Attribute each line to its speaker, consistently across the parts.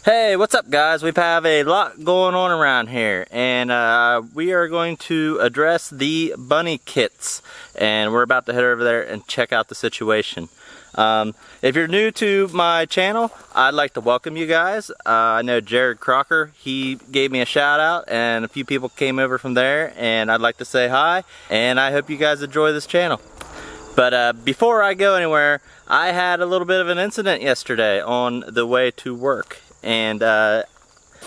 Speaker 1: Hey, what's up guys? We have a lot going on around here, and we are going to address the bunny kits, and we're about to head over there and check out the situation. If you're new to my channel, I'd like to welcome you guys. I know Jared Crocker, he gave me a shout out, and a few people came over from there, and I'd like to say hi, and I hope you guys enjoy this channel. But before I go anywhere, I had a little bit of an incident yesterday on the way to work. And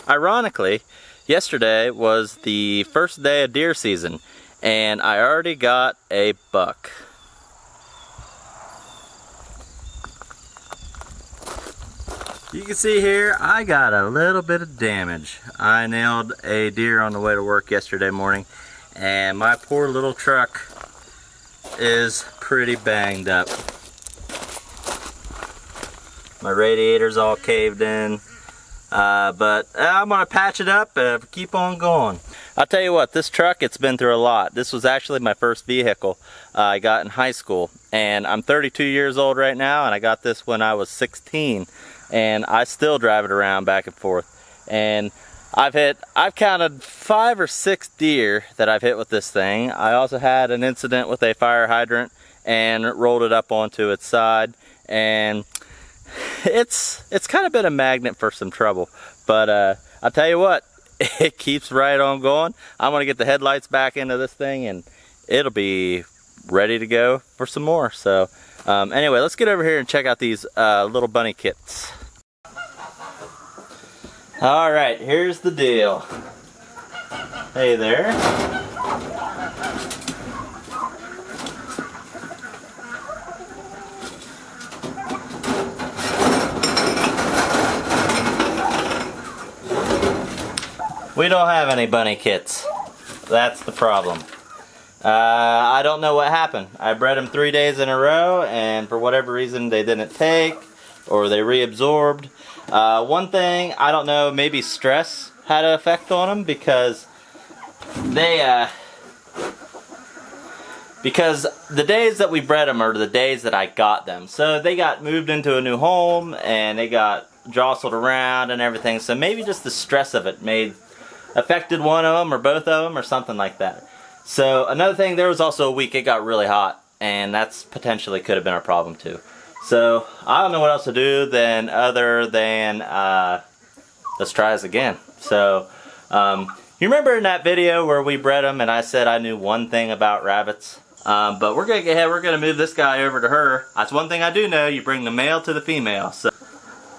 Speaker 1: ironically, yesterday was the first day of deer season, and I already got a buck. You can see here, I got a little bit of damage. I nailed a deer on the way to work yesterday morning, and my poor little truck is pretty banged up. My radiator's all caved in. But I'm gonna patch it up and keep on going. I'll tell you what, this truck, it's been through a lot. This was actually my first vehicle I got in high school, and I'm 32 years old right now, and I got this when I was 16, and I still drive it around back and forth. And I've counted 5 or 6 deer that I've hit with this thing. I also had an incident with a fire hydrant and rolled it up onto its side, and it's kind of been a magnet for some trouble, but I'll tell you what, it keeps right on going. I'm gonna get the headlights back into this thing, and it'll be ready to go for some more. So anyway, let's get over here and check out these little bunny kits. All right, here's the deal. Hey there. We don't have any bunny kits. That's the problem. I don't know what happened. I bred them 3 days in a row, and for whatever reason they didn't take, or they reabsorbed. One thing, I don't know, maybe stress had an effect on them, because the days that we bred them are the days that I got them. So they got moved into a new home, and they got jostled around and everything. So maybe just the stress of it affected one of them or both of them or something like that. So another thing, there was also a week it got really hot, and that's potentially could have been a problem too. So I don't know what else to do other than let's try this again. So you remember in that video where we bred them and I said I knew one thing about rabbits? But we're gonna go ahead, we're gonna move this guy over to her. That's one thing I do know, you bring the male to the female. So,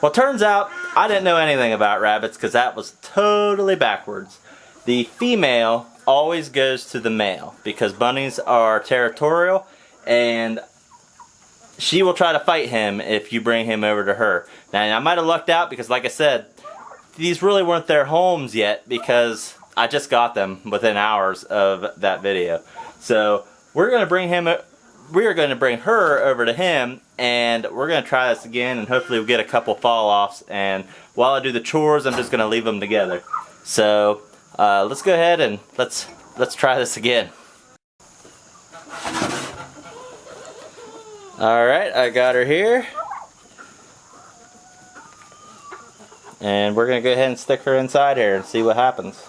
Speaker 1: well, turns out I didn't know anything about rabbits, because that was totally backwards. The female always goes to the male because bunnies are territorial, and she will try to fight him if you bring him over to her. Now, I might have lucked out because, like I said, these really weren't their homes yet, because I just got them within hours of that video. So we're going to bring her over to him, and we're going to try this again, and hopefully we'll get a couple fall offs. And while I do the chores, I'm just going to leave them together. So let's go ahead and let's try this again. Alright, I got her here, and we're going to go ahead and stick her inside here and see what happens.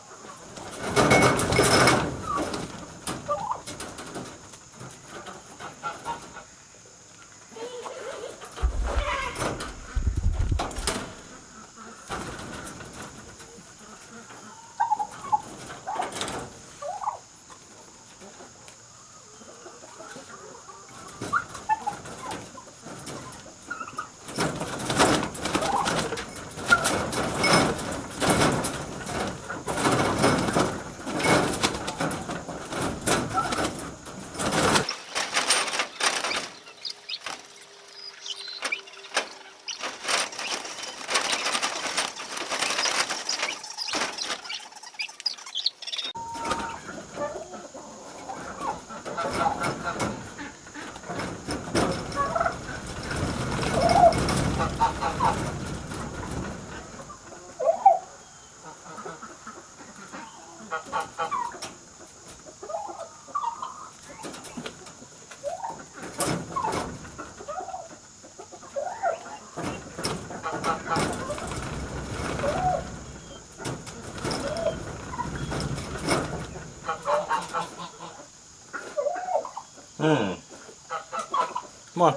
Speaker 1: Come on.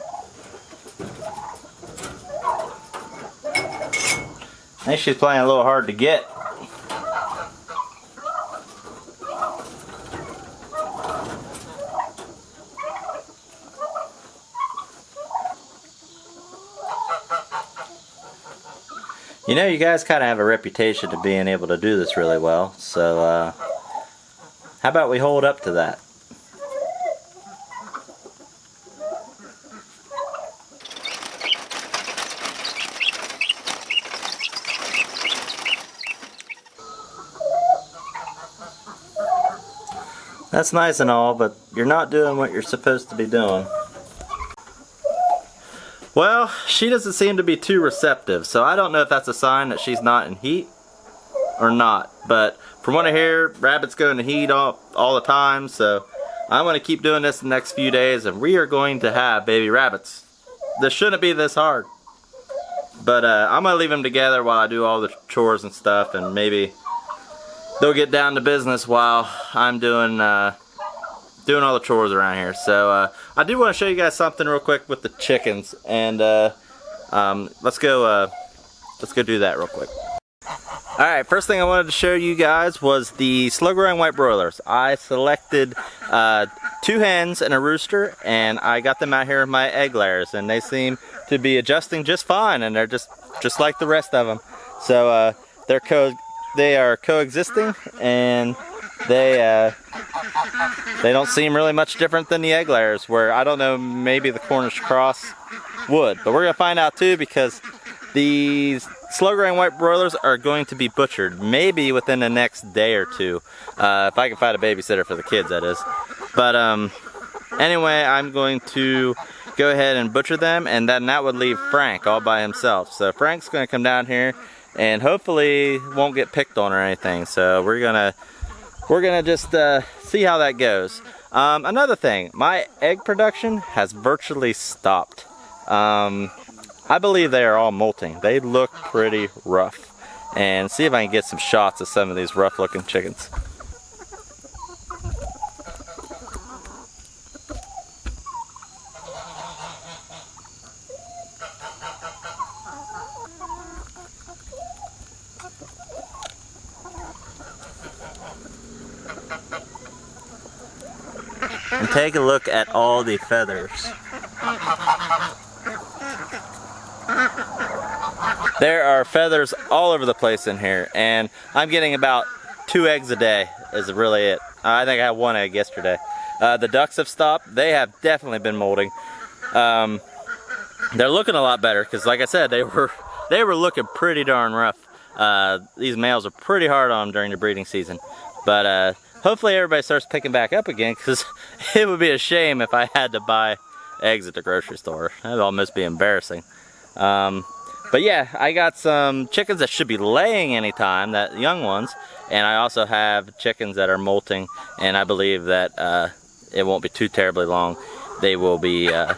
Speaker 1: I think she's playing a little hard to get. You know, you guys kind of have a reputation of being able to do this really well, so how about we hold up to that? That's nice and all, but you're not doing what you're supposed to be doing. Well, she doesn't seem to be too receptive, so I don't know if that's a sign that she's not in heat or not. But from what I hear, rabbits go into heat all the time, so I'm going to keep doing this the next few days, and we are going to have baby rabbits. This shouldn't be this hard. But I'm going to leave them together while I do all the chores and stuff, and maybe they'll get down to business while I'm doing all the chores around here. So I do want to show you guys something real quick with the chickens, and let's go do that real quick. Alright, first thing I wanted to show you guys was the slow-growing white broilers. I selected 2 hens and a rooster, and I got them out here in my egg layers, and they seem to be adjusting just fine, and they're just like the rest of them. So they are coexisting, and they don't seem really much different than the egg layers, where I don't know, maybe the Cornish cross would. But we're going to find out too, because these slow-growing white broilers are going to be butchered, maybe within the next day or two. If I can find a babysitter for the kids, that is. But anyway, I'm going to go ahead and butcher them, and then that would leave Frank all by himself. So Frank's going to come down here, and hopefully won't get picked on or anything. So we're gonna just see how that goes. Another thing, my egg production has virtually stopped. I believe they are all molting. They look pretty rough. And see if I can get some shots of some of these rough looking chickens. And take a look at all the feathers. There are feathers all over the place in here, and I'm getting about 2 eggs a day is really it. I think I had 1 egg yesterday. The ducks have stopped. They have definitely been molding. They're looking a lot better, because like I said, they were looking pretty darn rough. These males are pretty hard on them during the breeding season. But hopefully everybody starts picking back up again, because it would be a shame if I had to buy eggs at the grocery store. That would almost be embarrassing. But yeah, I got some chickens that should be laying anytime, that young ones, and I also have chickens that are molting, and I believe that it won't be too terribly long. They will be, I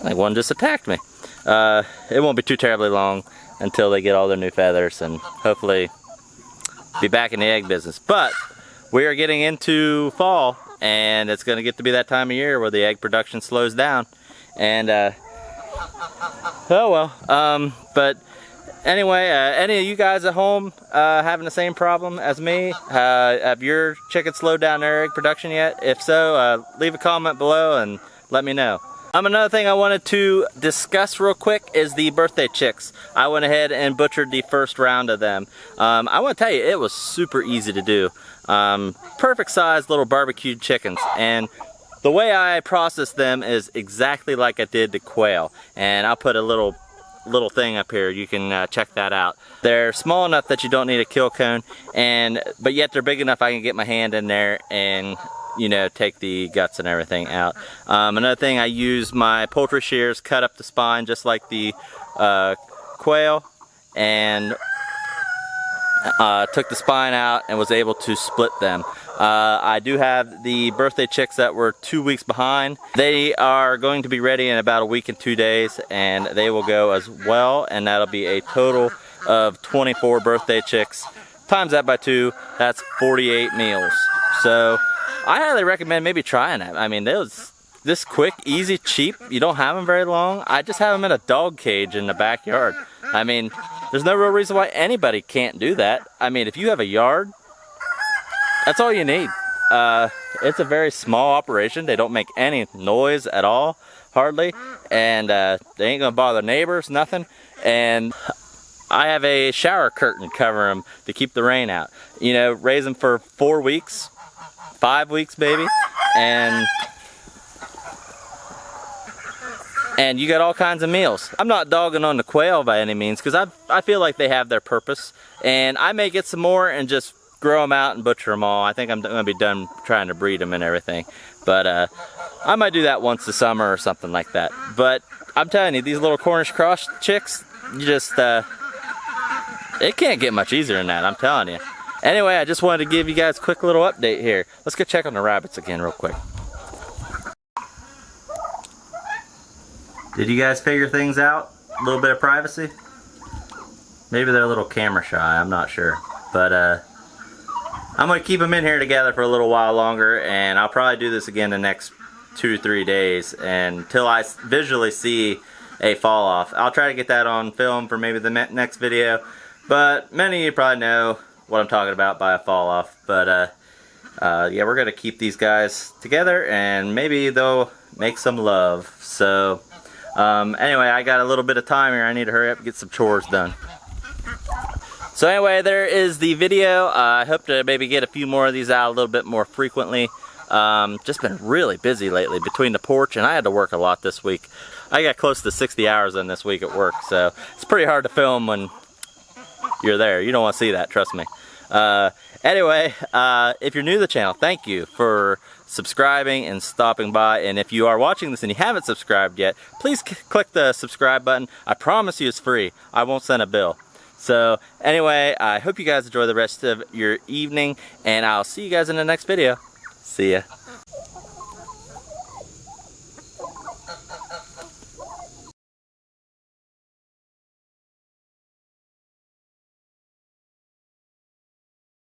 Speaker 1: think one just attacked me. It won't be too terribly long until they get all their new feathers, and hopefully be back in the egg business. But we are getting into fall, and it's going to get to be that time of year where the egg production slows down. And oh well. But anyway, any of you guys at home having the same problem as me? Have your chickens slowed down their egg production yet? If so, leave a comment below and let me know. Another thing I wanted to discuss real quick is the birthday chicks. I went ahead and butchered the first round of them. I want to tell you, it was super easy to do. Perfect sized little barbecued chickens, and the way I process them is exactly like I did the quail, and I'll put a little thing up here. You can check that out. They're small enough that you don't need a kill cone, but yet they're big enough I can get my hand in there and, you know, take the guts and everything out. Another thing, I use my poultry shears, cut up the spine just like the quail, and took the spine out and was able to split them. I do have the birthday chicks that were 2 weeks behind. They are going to be ready in about a week and 2 days, and they will go as well, and that'll be a total of 24 birthday chicks. Times that by 2, that's 48 meals. So I highly recommend maybe trying it. I mean, this quick, easy, cheap. You don't have them very long. I just have them in a dog cage in the backyard. I mean, there's no real reason why anybody can't do that. I mean, if you have a yard, that's all you need. It's a very small operation. They don't make any noise at all, hardly, and they ain't gonna bother neighbors, nothing. And I have a shower curtain cover them to keep the rain out. You know, raise them for 4 weeks, 5 weeks maybe, and you got all kinds of meals. I'm not dogging on the quail by any means, because I feel like they have their purpose, and I may get some more and just grow them out and butcher them all. I think I'm gonna be done trying to breed them and everything, but I might do that once this summer or something like that. But I'm telling you, these little Cornish cross chicks, you just it can't get much easier than that, I'm telling you. Anyway, I just wanted to give you guys a quick little update here. Let's go check on the rabbits again real quick. Did you guys figure things out? A little bit of privacy? Maybe they're a little camera shy, I'm not sure. But I'm gonna keep them in here together for a little while longer, and I'll probably do this again the next 2 or 3 days until I visually see a fall off. I'll try to get that on film for maybe the next video, but many of you probably know what I'm talking about by a fall off. But yeah, we're gonna keep these guys together, and maybe they'll make some love. So anyway, I got a little bit of time here. I need to hurry up and get some chores done. So anyway, there is the video. I hope to maybe get a few more of these out a little bit more frequently. Just been really busy lately between the porch, and I had to work a lot this week. I got close to 60 hours in this week at work, so it's pretty hard to film when you're there. You don't want to see that, trust me. Anyway, if you're new to the channel, thank you for subscribing and stopping by. And if you are watching this and you haven't subscribed yet, please click the subscribe button. I promise you it's free. I won't send a bill. So anyway, I hope you guys enjoy the rest of your evening, and I'll see you guys in the next video. See ya.